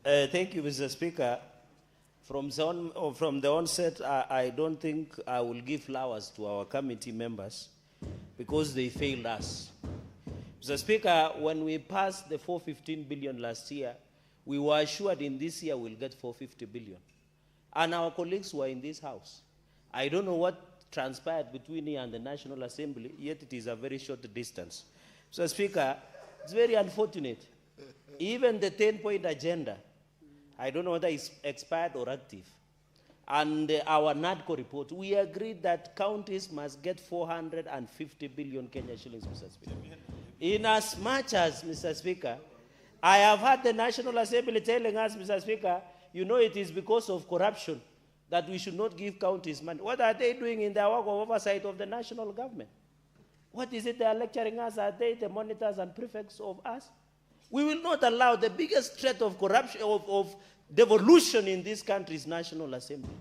Thank you, Mr. Speaker. From the onset, I don't think I will give flowers to our committee members because they failed us. Mr. Speaker, when we passed the 415 billion last year, we were assured in this year we'll get 450 billion. And our colleagues were in this house. I don't know what transpired between here and the National Assembly, yet it is a very short distance. Mr. Speaker, it's very unfortunate. Even the 10-point agenda, I don't know whether it's expired or active. And our NADCO report, we agreed that counties must get 450 billion Kenya shillings, Mr. Speaker. In as much as, Mr. Speaker, I have had the National Assembly telling us, Mr. Speaker, you know it is because of corruption that we should not give counties money. What are they doing in their work of oversight of the national government? What is it they are lecturing us? Are they the monitors and prefects of us? We will not allow the biggest threat of corruption, of devolution in this country's National Assembly.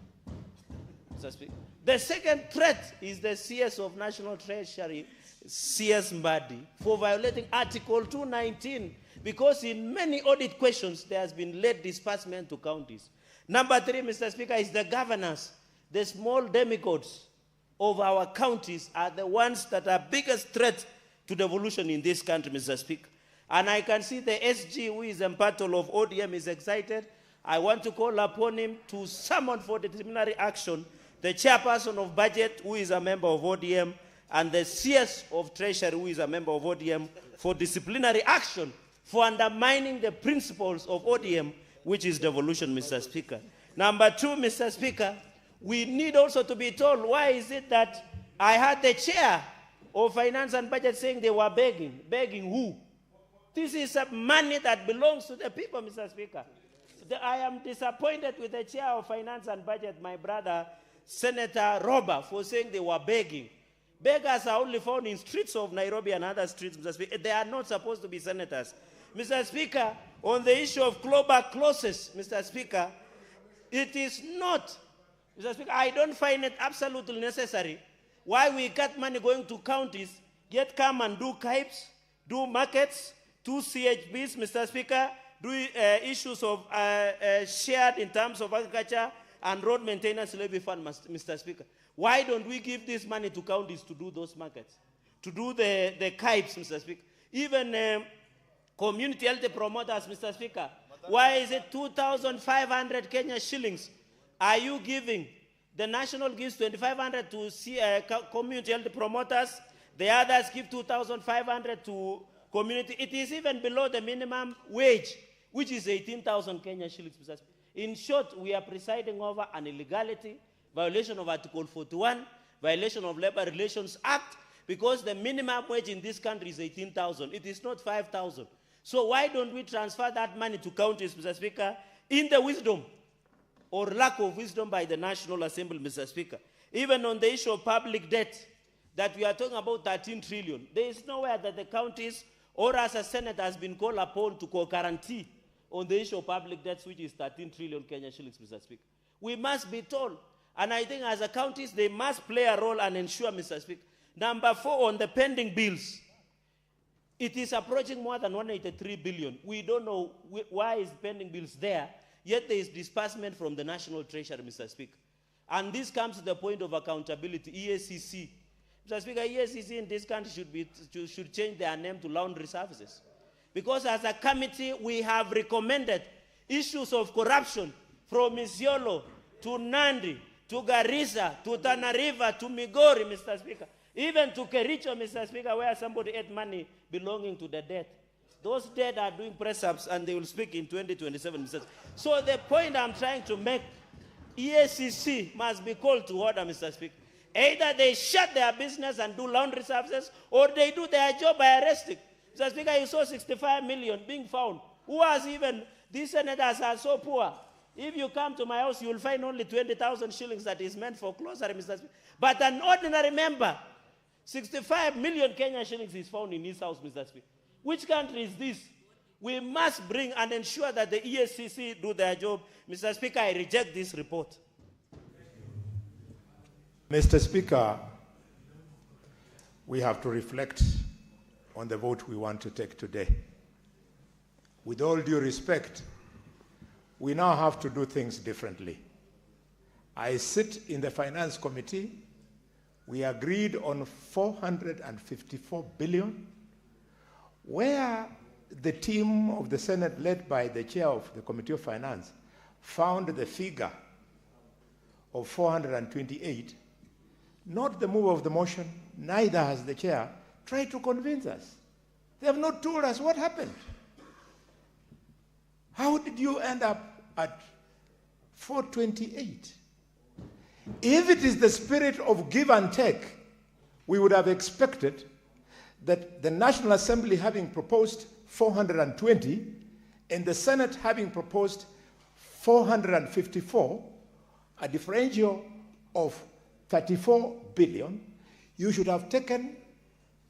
Mr. Speaker. The second threat is the CS of National Treasury, CS Mbadi, for violating Article 219, because in many audit questions there has been late disbursement to counties. Number 3, Mr. Speaker, is the governors. The small demigods of our counties are the ones that are biggest threat to devolution in this country, Mr. Speaker. And I can see the SG, who is Mpato of ODM, is excited. I want to call upon him to summon for disciplinary action the chairperson of budget, who is a member of ODM, and the CS of Treasury, who is a member of ODM, for disciplinary action for undermining the principles of ODM, which is devolution, Mr. Speaker. Number 2, Mr. Speaker, we need also to be told why is it that I had the chair of Finance and Budget saying they were begging. Begging who? This is money that belongs to the people, Mr. Speaker. I am disappointed with the chair of Finance and Budget, my brother, Senator Roba, for saying they were begging. Beggars are only found in streets of Nairobi and other streets, Mr. Speaker. They are not supposed to be senators. Mr. Speaker, on the issue of clawback clauses, Mr. Speaker, it is not, Mr. Speaker, I don't find it absolutely necessary why we got money going to counties, yet come and do KIPes, do markets, do CHBs, Mr. Speaker, do issues of shared in terms of agriculture and road maintenance levy fund, Mr. Speaker. Why don't we give this money to counties to do those markets, to do the KIPes, Mr. Speaker? Even community health promoters, Mr. Speaker, why is it 2,500 Kenya shillings are you giving? The national gives 2,500 to community health promoters. The others give 2,500 to community. It is even below the minimum wage, which is 18,000 Kenya shillings. In short, we are presiding over an illegality, violation of Article 41, violation of Labor Relations Act, because the minimum wage in this country is 18,000. It is not 5,000. So why don't we transfer that money to counties, Mr. Speaker, in the wisdom or lack of wisdom by the National Assembly, Mr. Speaker? Even on the issue of public debt, that we are talking about 13 trillion, there is nowhere that the counties or as a Senate has been called upon to co-guarantee on the issue of public debts, which is 13 trillion Kenya shillings, Mr. Speaker. We must be told, and I think as a counties, they must play a role and ensure, Mr. Speaker. Number 4, on the pending bills, it is approaching more than 183 billion. We don't know why is pending bills there, yet there is disbursement from the National Treasury, Mr. Speaker. And this comes to the point of accountability, EACC. Mr. Speaker, EACC in this country should change their name to Laundry Services. Because as a committee, we have recommended issues of corruption from Isiolo to Nandi, to Garissa, to Tana River, to Migori, Mr. Speaker. Even to Kericho, Mr. Speaker, where somebody ate money belonging to the dead. Those dead are doing press-ups and they will speak in 2027, Mr. Speaker. So the point I'm trying to make, EACC must be called to order, Mr. Speaker. Either they shut their business and do laundry services, or they do their job by arresting. Mr. Speaker, you saw 65 million being found. Who has even, these senators are so poor. If you come to my house, you will find only 20,000 shillings that is meant for grocery, Mr. Speaker. But an ordinary member, 65 million Kenya shillings is found in his house, Mr. Speaker. Which country is this? We must bring and ensure that the EACC do their job. Mr. Speaker, I reject this report. Mr. Speaker, we have to reflect on the vote we want to take today. With all due respect, we now have to do things differently. I sit in the Finance Committee. We agreed on 454 billion, where the team of the Senate, led by the chair of the Committee of Finance, found the figure of 428. Not the move of the motion, neither has the chair tried to convince us. They have not told us what happened. How did you end up at 428? If it is the spirit of give and take, we would have expected that the National Assembly having proposed 420 and the Senate having proposed 454, a differential of 34 billion, you should have taken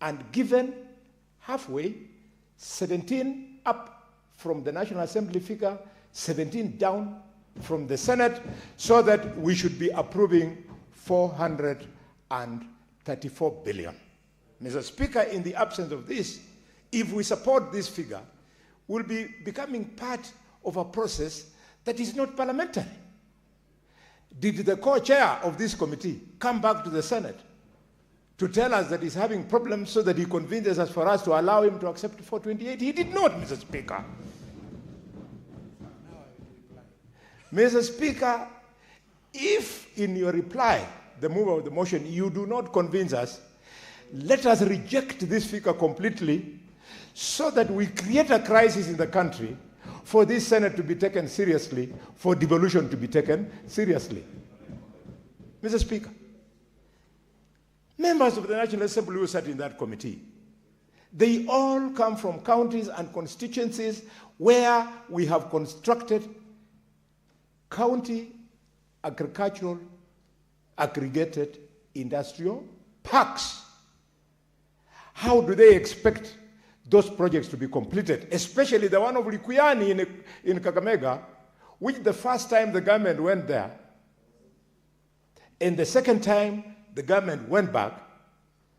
and given halfway 17 up from the National Assembly figure, 17 down from the Senate, so that we should be approving 434 billion. Mr. Speaker, in the absence of this, if we support this figure, we'll be becoming part of a process that is not parliamentary. Did the co-chair of this committee come back to the Senate to tell us that he's having problems so that he convinces us for us to allow him to accept 428? He did not, Mr. Speaker. Mr. Speaker, if in your reply, the mover of the motion, you do not convince us, let us reject this figure completely so that we create a crisis in the country for this Senate to be taken seriously, for devolution to be taken seriously. Mr. Speaker, members of the National Assembly who sat in that committee, they all come from counties and constituencies where we have constructed county agricultural aggregated industrial parks. How do they expect those projects to be completed, especially the one of Likuyani in Kakamega, which the first time the government went there, and the second time the government went back.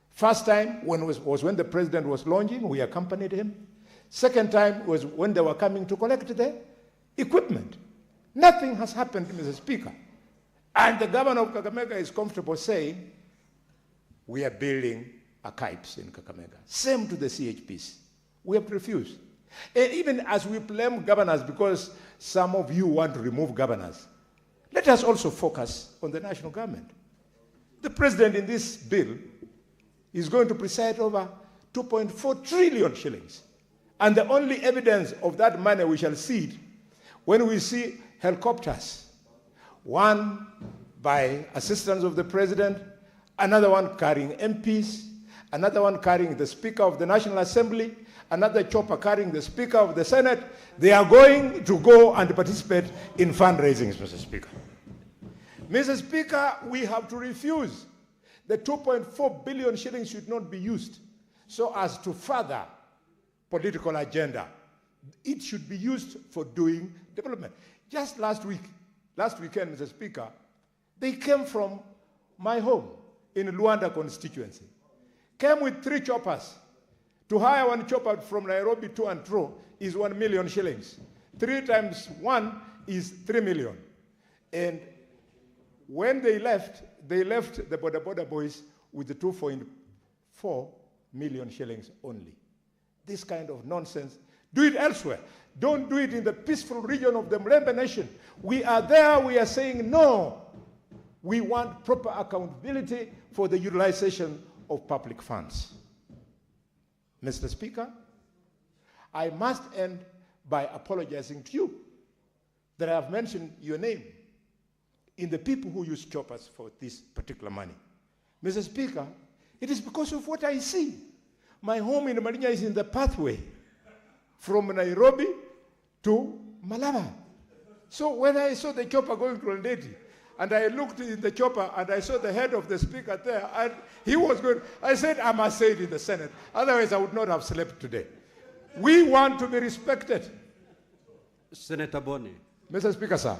First time was when the president was launching, we accompanied him. Second time was when they were coming to collect the equipment. Nothing has happened, Mr. Speaker. And the governor of Kakamega is comfortable saying, we are building archives in Kakamega. Same to the CHPs. We have refused. And even as we blame governors because some of you want to remove governors, let us also focus on the national government. The president in this bill is going to preside over 2.4 trillion shillings. And the only evidence of that money we shall see when we see helicopters, one by assistance of the president, another one carrying MPs, another one carrying the Speaker of the National Assembly, another chopper carrying the Speaker of the Senate. They are going to go and participate in fundraisings, Mr. Speaker. Mr. Speaker, we have to refuse. The 2.4 billion shillings should not be used so as to further political agenda. It should be used for doing development. Just last weekend, Mr. Speaker, they came from my home in Luanda constituency. Came with 3 choppers. To hire one chopper from Nairobi to and fro is 1 million shillings. 3 times 1 is 3 million. And when they left the border boys with the 2.4 million shillings only. This kind of nonsense. Do it elsewhere. Don't do it in the peaceful region of the Mlembe nation. We are there, we are saying no. We want proper accountability for the utilization of public funds. Mr. Speaker, I must end by apologizing to you that I have mentioned your name in the people who use choppers for this particular money. Mr. Speaker, it is because of what I see. My home in Marinya is in the pathway from Nairobi to Malaba. So when I saw the chopper going to Ndeti, and I looked in the chopper and I saw the head of the Speaker there, and he was good. I said, I must say it in the Senate. Otherwise, I would not have slept today. We want to be respected. Senator Bony. Mr. Speaker, sir.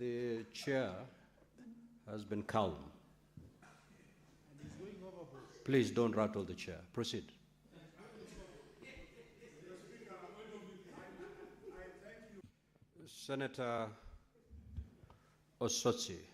The chair has been calm. Please don't rattle the chair. Proceed. Senator Osotsi.